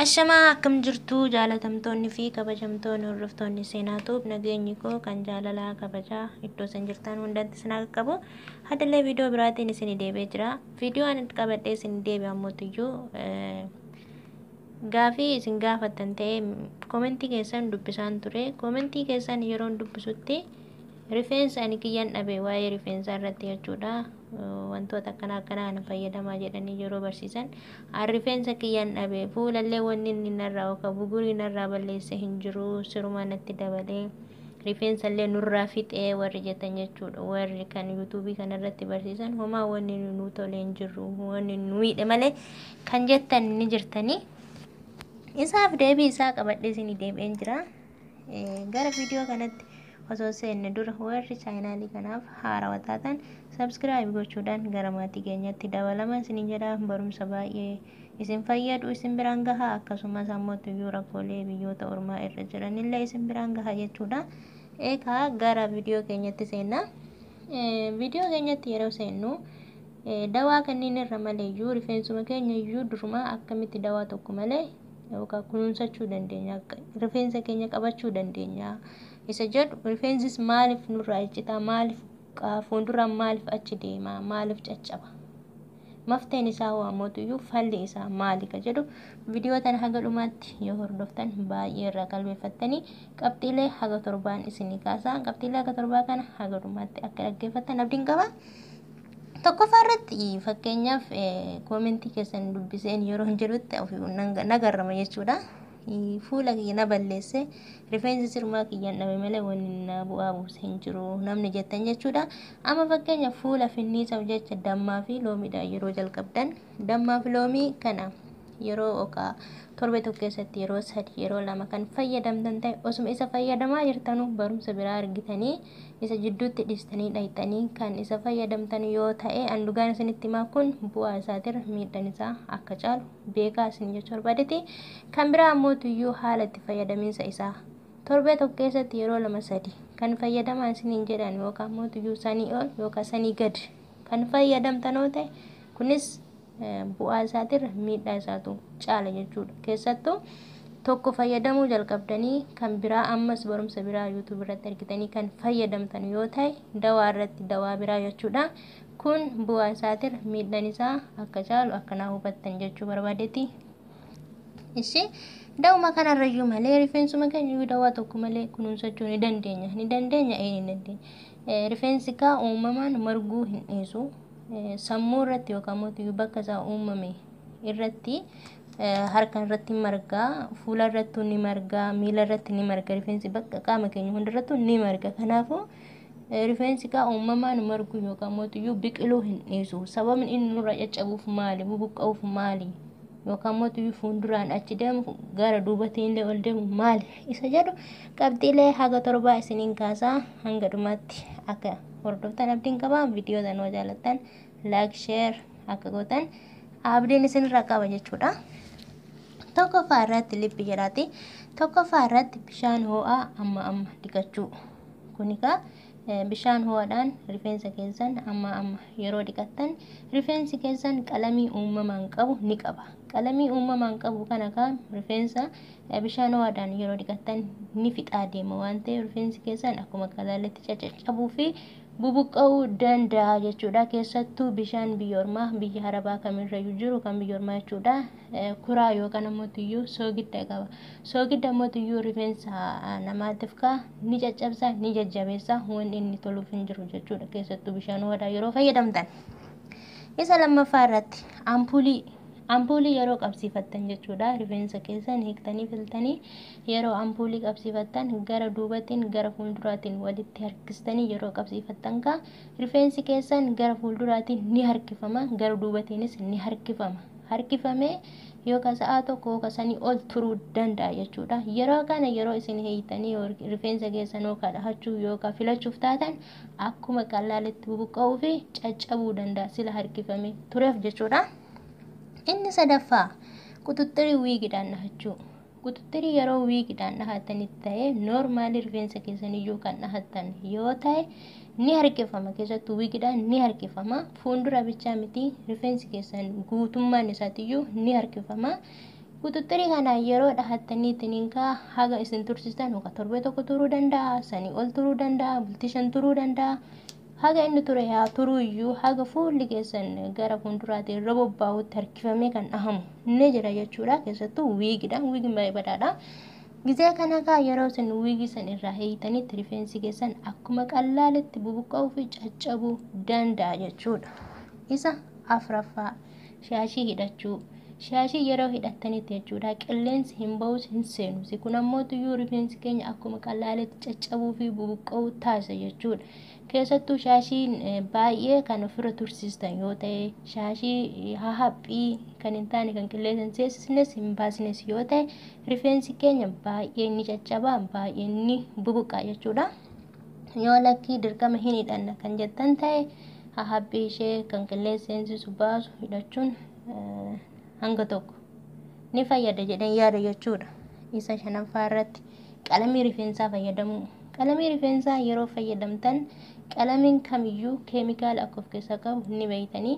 Ashamaa akkam jirtu jaalatamtoonni fi kabajamtoonni hordoftoonni seenaatuuf nageenyi koo kan jaalalaa kabajaa iddoo isin jirtan hundatti isin qabu. Haddallee viidiyoo biraatiin isin deebi'ee jira. Viidiyoo ani qabadhee isin deebi'e ammoo gaafii isin gaafattan ta'ee koomentii keessan dubbisaan ture. Koomentii keessan yeroo dubbisutti rifeensa ani kiyyaan dhabe waa'ee rifeensaa irratti jechuudha. Wantoota akkanaa fayyadamaa jedhanii yeroo barsiisan rifeensa kiyyaan dhabe fuulallee wanni inni narraa yookaan bugurii narraa balleesse hin jiru siruma natti dabalee rifeensa illee nurraa fixee warri jettan jechuudha. Warri kan yuutuubii kanarratti barsiisan homaa wanni nu tolee hin jiru wanni nu miidhe malee kan jettan ni jirtanii. Isaaf deebii isaa qabadhee isin deebi'een jira. Gara viidiyoo kanatti osoo seenne dura warri chaanaalii kanaaf haarawaa taatan subscribe gochuudhaan gara maatii keenyatti dabalamaa isiniin jedha. Barumsa baay'ee isin fayyadu isin biraan gahaa akkasumas ammoo tuyyuu rakkoolee biyyoota ormaa irra jiranillee isin biraan gahaa jechuudha. Eegaa gara viidiyoo keenyatti seenna. Viidiyoo keenyatti yeroo seennu dawaa kanneen irra maleeyyuu rifeensuma keenya iyyuu durumaa akkamitti dawaa tokko malee yookaan kunuunsachuu dandeenya, rifeensa keenya qabachuu dandeenya. Isa jedhu rifeensis maaliif nurraa iccitaa, maaliif fuulduraan maaliif achi deema, maaliif caccaba, mafteen isaa waamotuyyuu falli isaa maali ka jedhu viidiyoo tana haga dhumaatti yoo hordoftan baay'ee irraa qalbeeffattanii qabxiilee haga torbaan isinii kaasaa. Qabxiilee haga torbaa kana haga dhumaatti akka dhaggeeffattan abdiin qaba. Tokkoffaa irratti fakkeenyaaf koomentii keessan dubbiseen yeroo hin jedhutti ofii nagarrama jechuudha. Fuula kiyya na balleesse rifeensi sirmaa kiyyaan dhabe malee wanni na bu'aa buuse hin jiru namni jettan jechuudha. Amma fakkeenya fuula finniisaaf jecha dammaa fi loomiidhaan yeroo jalqabdan dammaa fi loomii kana yeroo torbe tokko keessatti yeroo 3 yeroo 2 kan fayyadamtan ta'e osuma isa fayyadamaa jirtanuu barumsa biraa argitanii isa jidduutti dhistanii dhayxanii kan isa fayyadamtan yoo ta'e andugaan isinitti himaa kun bu'aa isaatirra miidhaan isaa akka caalu beekaa isin jechuu barbaadeeti. Kan biraa ammoo tuyyuu haala itti fayyadaminsa isaa torbe tokko keessatti yeroo 2-3 kan fayyadamaa isiniin jedhan yookaan ammoo tuyyuu sanii ol yookaan sanii gad kan fayyadamtan yoo ta'e kunis bu'aa isaatirra miidhaa isaatu caala jechuudha. Keessattuu tokko fayyadamuu jalqabdanii kan biraa ammas barumsa biraa YouTube irratti argitanii kan fayyadamtan yoo ta'e dawaa irratti dawaa biraa jechuudha. Kun bu'aa isaatirra miidhaan isaa akka caalu akkanaa hubattan jechuu barbaadeeti. Ishi dawuma kanarrayyuu malee rifeensuma keenya dawaa tokko malee kunuunsachuu ni dandeenya. Rifeensi kaa uumamaan marguu hin dhiisu. Sammuu irratti yookaan mootii bakka isaa uumame irratti harka irratti margaa, fuula irratti ni margaa, miila irratti ni marga, rifeensi bakka qaama keenya hundarratti ni marga. Kanaafuu rifeensi kaa uumamaan marguu yookaan mootii biqiluu hin dhiisu. Sababni inni nurraa caccabuuf maali, bubuqqa'uuf maali yookaan mootii fuulduraan achi deemu gara duubatiin illee ol deemu maali isa jedhu qabxiilee haga torbaa isiniin kaasaa hanga dhumaatti akka hordoftan abdiin qaba. Viidiyoo tanoo jaalattan like share akka gootan abdiin isinirraa qaba jechuudha. Tokkoffaa irratti lippi jedhaati. Tokkoffaa irratti bishaan ho'aa amma dhiqachuu. Kunikaa bishaan ho'aadhaan rifeensa keessan amma yeroo dhiqattan rifeensi keessan qalamii uumamaan qabu ni qaba. Qalamii uumamaan qabu kana kan rifeensa bishaan ho'aadhaan yeroo dhiqattan ni fixaa deema waan ta'eef rifeensi keessan akkuma kalaaletti caccabuu fi bubuqqa'uu danda'a jechuudha. Keessattuu bishaan biyya ormaa biyya harabaa kamirrayyuu jiru kan biyya ormaa jechuudha. Kuraa yookaan ammoo tuyyuu soogidda qaba. Soogidda ammoo tuyyuu rifeensa namaatiif ni caccabsa ni jajjabeessa wanni inni toluuf hin jiru jechuudha. Keessattuu bishaan ho'aadhaan yeroo fayyadamtan. Isa lammaffaa irratti ampuulii yeroo qabsiifattan jechuudha. Rifeensa keessan hiiktanii filtanii yeroo ampuulii qabsiifattan gara duubatiin gara fuulduraatiin walitti harkistanii yeroo qabsiifattan rifeensi keessan gara fuulduraatiin ni harkifama, gara duubatiinis ni harkifama. Harkifamee yookaan sa'a tokko yookaan sanii ol turuu danda'a jechuudha. Yeroo kana yeroo isin hiitanii rifeensa keessan yookaan dhahachuu yookaan filachuuf taatan akkuma qallaalitti bubuqqa'uu fi caccabuu danda'a sila harkifamee tureef jechuudha. Inni sadaffaa quxuxxirii wiigidhaan dhahachuu. Quxuxxirii yeroo wiigidhaan dhahatanitti ta'ee noormaali rifeensa keessaniyyuu kan dhahattan yoo ta'e ni harkifama. Keessattuu wiigidhaan ni harkifama. Fuuldura bichaa miti rifeensi keessan guutummaan isaatiyyuu ni harkifama. Kututturii kana yeroo dhahattanii tininkaa haga isin tursistan muka torbee tokko turuu danda'a, sanii ol turuu danda'a, bultii 5 turuu danda'a. Haga inni ture yaa turuu iyyuu haga fuulli keessan gara fuulduraatiin irra bobbaa'utti harkifamee kan dhahamu ni jira jechuudha. Keessattuu wiigidha. Wiigiin baay'ee badaadha. Gizee kana kaa yeroo isin wiigii san irraa hiitanitti rifeensi keessan akkuma qallaaletti bubuqqa'uu fi caccabuu danda'a jechuudha. Isa afuraffaa shaashii hidhachuu. Shaashii yeroo hidhattanitti jechuudha qilleensi hin ba'us hin seenus. Kun ammoo tuyyuu rifeensi keenya akkuma qallaaletti caccabuu fi bubuqqa'uu taasisa jechuudha. Keessattuu shaashiin baay'ee kan ofirra tursiistan yoo ta'e, shaashii hahaphii kan hin taane kan qilleensa hin seensisnes hin baasnes yoo ta'e, rifeensi keenya baay'ee ni caccaba, baay'ee ni bubuqqa jechuudha. Yoo lakkii dirqama hin hidhanna kan jettan ta'e, hahaphii ishee kan qilleensa seensisu baasu hidhachuun hanga tokko ni fayyada jedhan yaada jechuudha. Isa shanaffaa irratti qalamii rifeensaa fayyadamuu. Qalamii rifeensaa yeroo fayyadamtan qalamiin kamiyyuu keemikaala akka of keessaa qabu ni beektanii.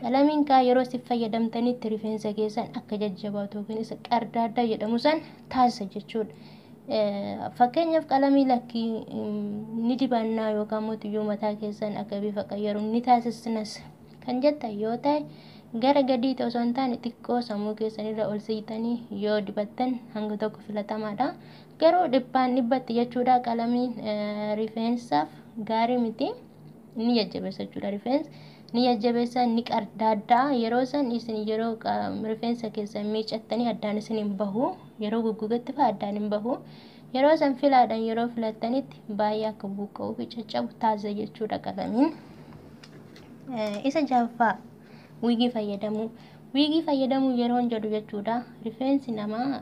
Qalamiin kaa yeroo itti fayyadamtanitti rifeensa keessan akka jajjabaatu yookiin isa qardaaddaa jedhamu san taasisa jechuudha. Fakkeenyaaf qalamii lakkii ni dibannaa yookaan mootiyyuu mataa keessan akka bifa qayyaru ni taasisnas kan jettan yoo ta'e, gara gadiitti osoo hin taane xiqqoo sammuu keessanirra ol siitanii yoo dibattan hanga tokko filatamaadha. Garuu dhibbatti jechuudha qalamiin rifeensaaf gaarii miti. Ni jajjabeessa jechuudha rifeensa. Ni jajjabeessa ni qardaaddaa. Yeroo san isin yeroo rifeensa keessan miicattanii addaan isin hin bahu. Yeroo guggugetti fa'aa addaan hin bahu. Yeroo san filaadhaan yeroo filattanitti baay'ee akka buqqa'uu fi caccabu taasisa jechuudha qalamiin. Isa jahaffaa wiigii fayyadamuu. Wiigii fayyadamuu yeroo jedhu jechuudha rifeensi namaa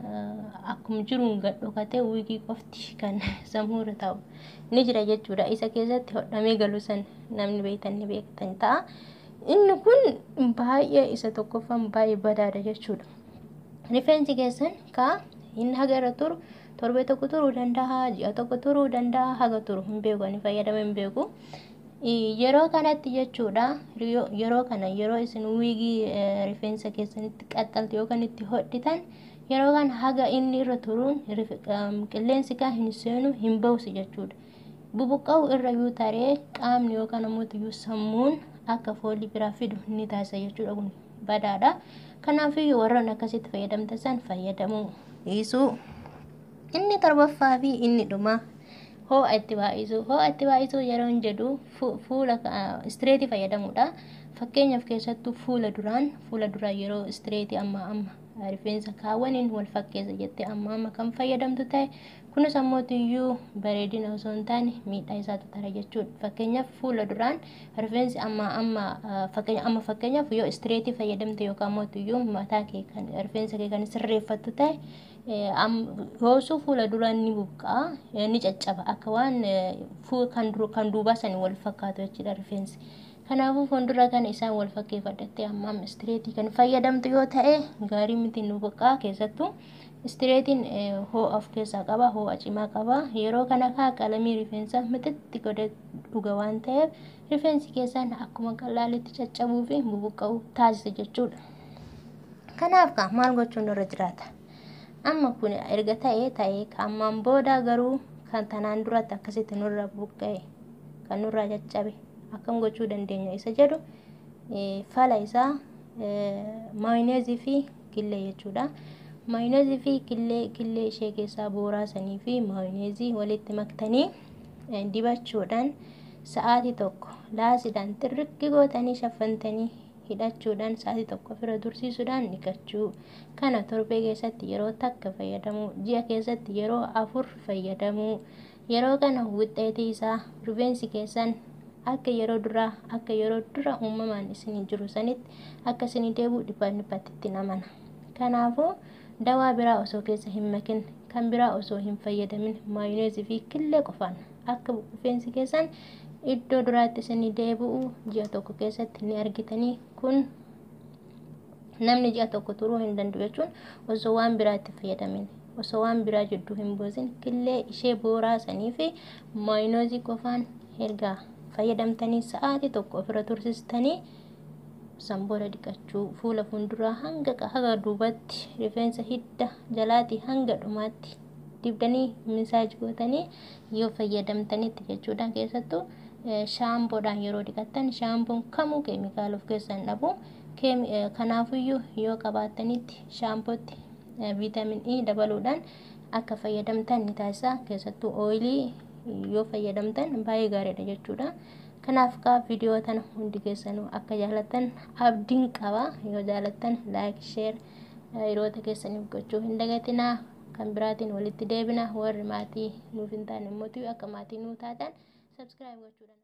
akkuma jiruun gad dhokatee wiigii qofti kan sammuurra ta'u ni jira jechuudha. Isa keessatti hodhamee galu san namni beektan ni beektan ta'a. Inni kun baay'ee isa tokkoffaan baay'ee badaadha jechuudha. Rifeensi keessan kaa inni haga irra turu torbee tokko turuu danda'a, ji'a tokko turuu danda'a, haga turu hin beeku, ani fayyadamee hin beeku. Yeroo kanatti jechuudha yeroo kana yeroo isin wiigii rifeensa keessanitti qaxxaltu yookaan itti hodhitan yeroo kan haga inni irra turuun qilleensi kaa hin seenu hin ba'us jechuudha. Bubuqqa'uu irra yoo taree qaamni yookaan ammoo sammuun akka foolii biraa fidu ni taasisa jechuudha. Kun badaadha. Kanaafuu warroon akkasitti fayyadamtan san fayyadamuu dhiisuu. Inni torbaffaa fi inni dhumaa ho'a itti baay'isuu. Ho'a itti baay'isuu yeroo jedhu fuula istireetii fayyadamuudha. Fakkeenyaaf keessattuu fuula duraan yeroo istireetii amma rifeensa kaawwaniin wal fakkeessa jettee amma kan fayyadamtu ta'e, kunis ammoo tuyyuu bareedina osoo hin taane miidhaa isaatu tara jechuudha. Fakkeenyaaf fuula duraan rifeensi fakkeenyaaf yoo istireetii fayyadamte yookaan ammoo tuyyuu mataa kee kan rifeensa kee kan sirreeffattu ta'e, hoosuu fuula duraan ni buqqa'a ni caccaba akka waan kan duubaa sanii wal fakkaatu jechuudha rifeensi. Kanaafuu fuuldura kana isaan wal fakkeeffadhattee amma istireetii kan fayyadamtu yoo ta'e gaarii miti nu buqqa'a. Keessattuu istireetiin ho'a of keessaa qaba, ho'a cimaa qaba. Yeroo kana kaa qalamii rifeensaa mixixxi godhee dhuga waan ta'eef rifeensi keessan akkuma qallaaletti caccabuu fi bubuqqa'uu taasisa jechuudha. Kanaaf kaa maal gochuun irra jiraata? Amma kun erga ta'ee ammaan booda garuu kan tanaan duratti akkasitti nurra buqqa'e kan nurra caccabe akkam gochuu dandeenya isa jedhu fala isaa maayoneezii fi killee jechuudha. Maayoneezii fi killee ishee keessaa booraasanii fi maayoneezii walitti maktanii dibachuudhaan sa'aatii tokko laasiidhaan xirriqqi gootanii shaffantanii hidhachuudhaan sa'aatii tokko ofirra tursiisuudhaan dhiqachuu. Kana torbee keessatti yeroo takka fayyadamuu, ji'a keessatti yeroo 4 fayyadamuu. Yeroo kana wuxxeetii isaa rifeensi keessan akka yeroo dura uumamaan isin jiru sanitti akka isin deebi'u dhibbatti namana. Kanaafuu dawaa biraa osoo keessa hin makin, kan biraa osoo hin fayyadamin maayoneezii fi killee qofaan akka rifeensi keessan iddoo duraatti isin deebi'u ji'a tokko keessatti ni argitanii. Kun namni ji'a tokko turuu hin danda'u jechuun osoo waan biraatti fayyadamin, osoo waan biraa jidduu hin buusin killee ishee booraasanii fi maayoneezii qofaan erga fayyadamtanii sa'aatii tokko ofirra tursiistanii Sambora dhiqachuu fuula fuulduraa haga duubatti rifeensa hidda jalaati hanga dhumaatti dibdanii misaaj gootanii yoo fayyadamtanitti jechuudha. Keessattuu shaampoodhaan yeroo dhiqattan shaampoon kamuu keemikaala of keessaa hin qabu. Kanaafiyyuu yoo qabaattanitti shaampootti viitaamin E dabaluudhaan akka fayyadamtan ni taasisa. Keessattuu ooyilii yoo fayyadamtan baay'ee gaariidha jechuudha. Kanaaf viidiyoo tana hundi keessanuu akka jaalattan abdiin qaba. Yoo jaalattan like, share hiriyoota keessaniif gochuu hin dagatinaa. Kan biraatiin walitti deebina. Warri maatii nuuf hin taane immoo akka maatii nuu taatan subscribe gochuudha.